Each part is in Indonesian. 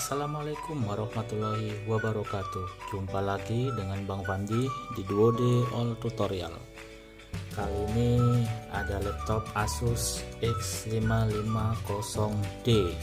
Assalamualaikum warahmatullahi wabarakatuh. Jumpa lagi dengan Bang Fandi di Duode All Tutorial. Kali ini ada laptop Asus X550D.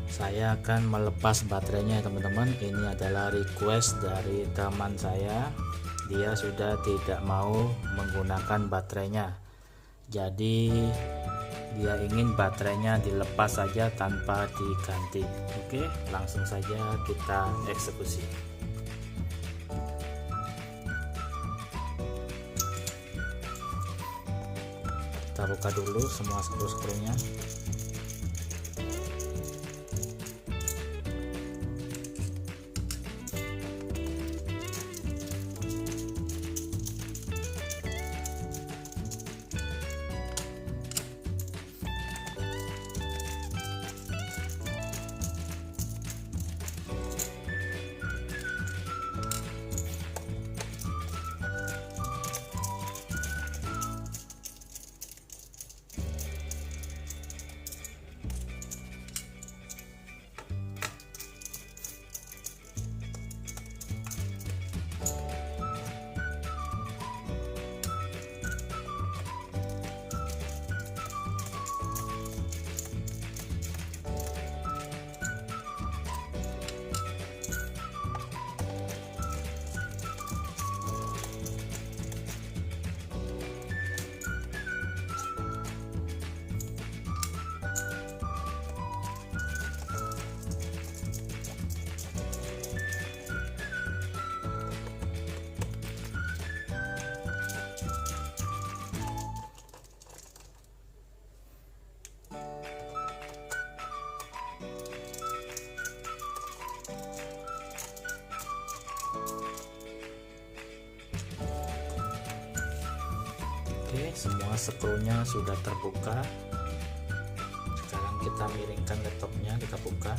Saya akan melepas baterainya teman-teman. Ini adalah request dari teman saya. Dia sudah tidak mau menggunakan baterainya. Jadi dia ingin baterainya dilepas saja tanpa diganti. Oke, langsung saja kita eksekusi. Kita buka dulu semua skru-skrunya. Oke, semua skrunya sudah terbuka. Sekarang kita miringkan laptopnya, kita buka.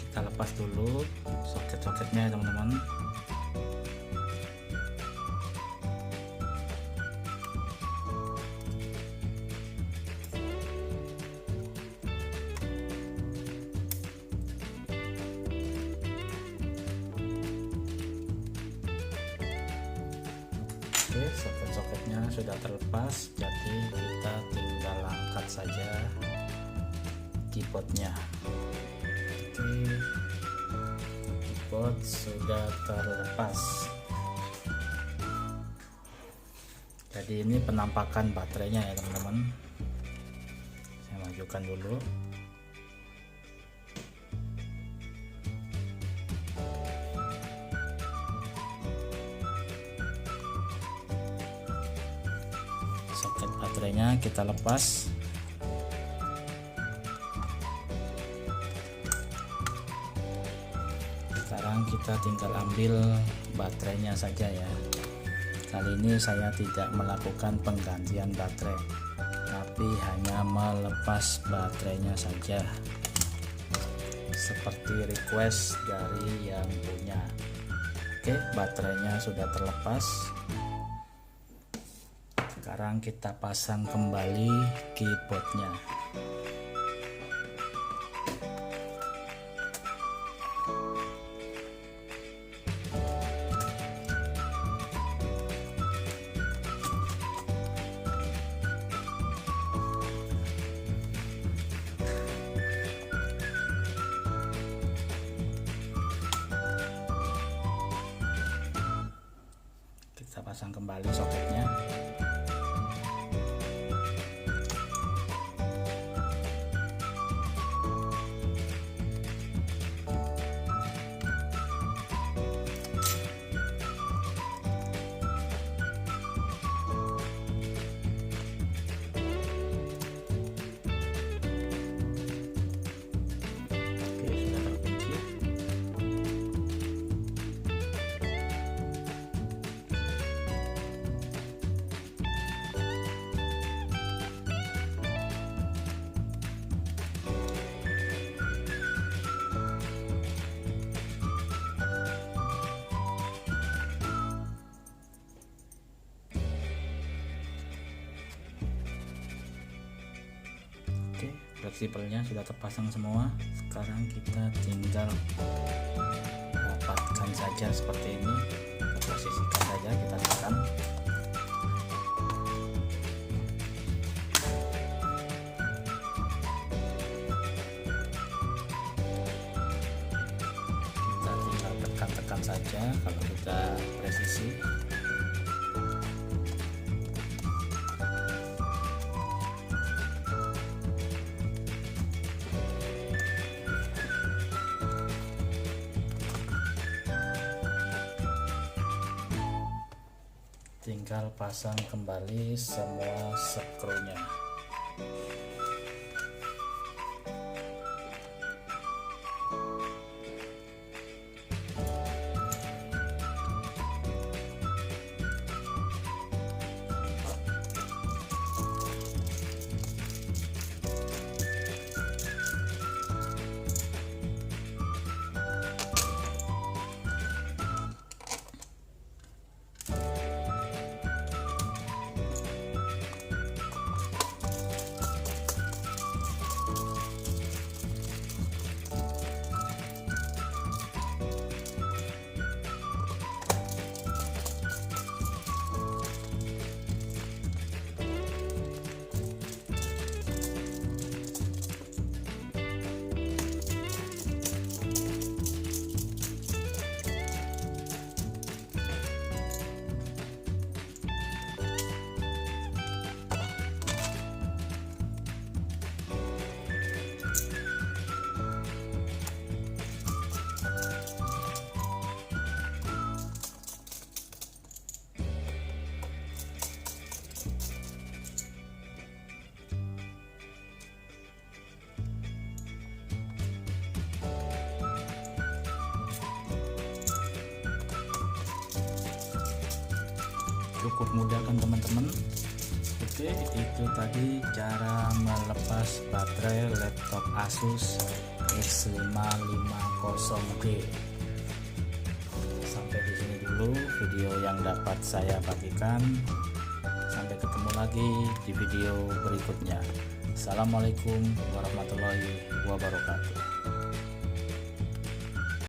Kita lepas dulu soket-soketnya ya teman-teman. Oke, soket-soketnya sudah terlepas, jadi kita tinggal angkat saja keyboardnya. Oke, keyboard sudah terlepas. Jadi ini penampakan baterainya ya teman-teman. Saya majukan dulu. Soket baterainya kita lepas. Sekarang kita tinggal ambil baterainya saja ya. Kali ini saya tidak melakukan penggantian baterai, tapi hanya melepas baterainya saja seperti request dari yang punya. Oke, baterainya sudah terlepas. Sekarang kita pasang kembali keyboardnya. Kita pasang kembali soketnya. Fleksibelnya sudah terpasang semua. Sekarang kita tinggal rapatkan saja seperti ini. Kita posisikan saja, kita tekan. Kita tinggal tekan-tekan saja kalau kita presisi. Tinggal pasang kembali semua skrunya. Cukup mudah kan teman-teman. Oke, itu tadi cara melepas baterai laptop Asus X550D. Sampai di sini dulu video yang dapat saya bagikan. Sampai ketemu lagi di video berikutnya. Assalamualaikum warahmatullahi wabarakatuh.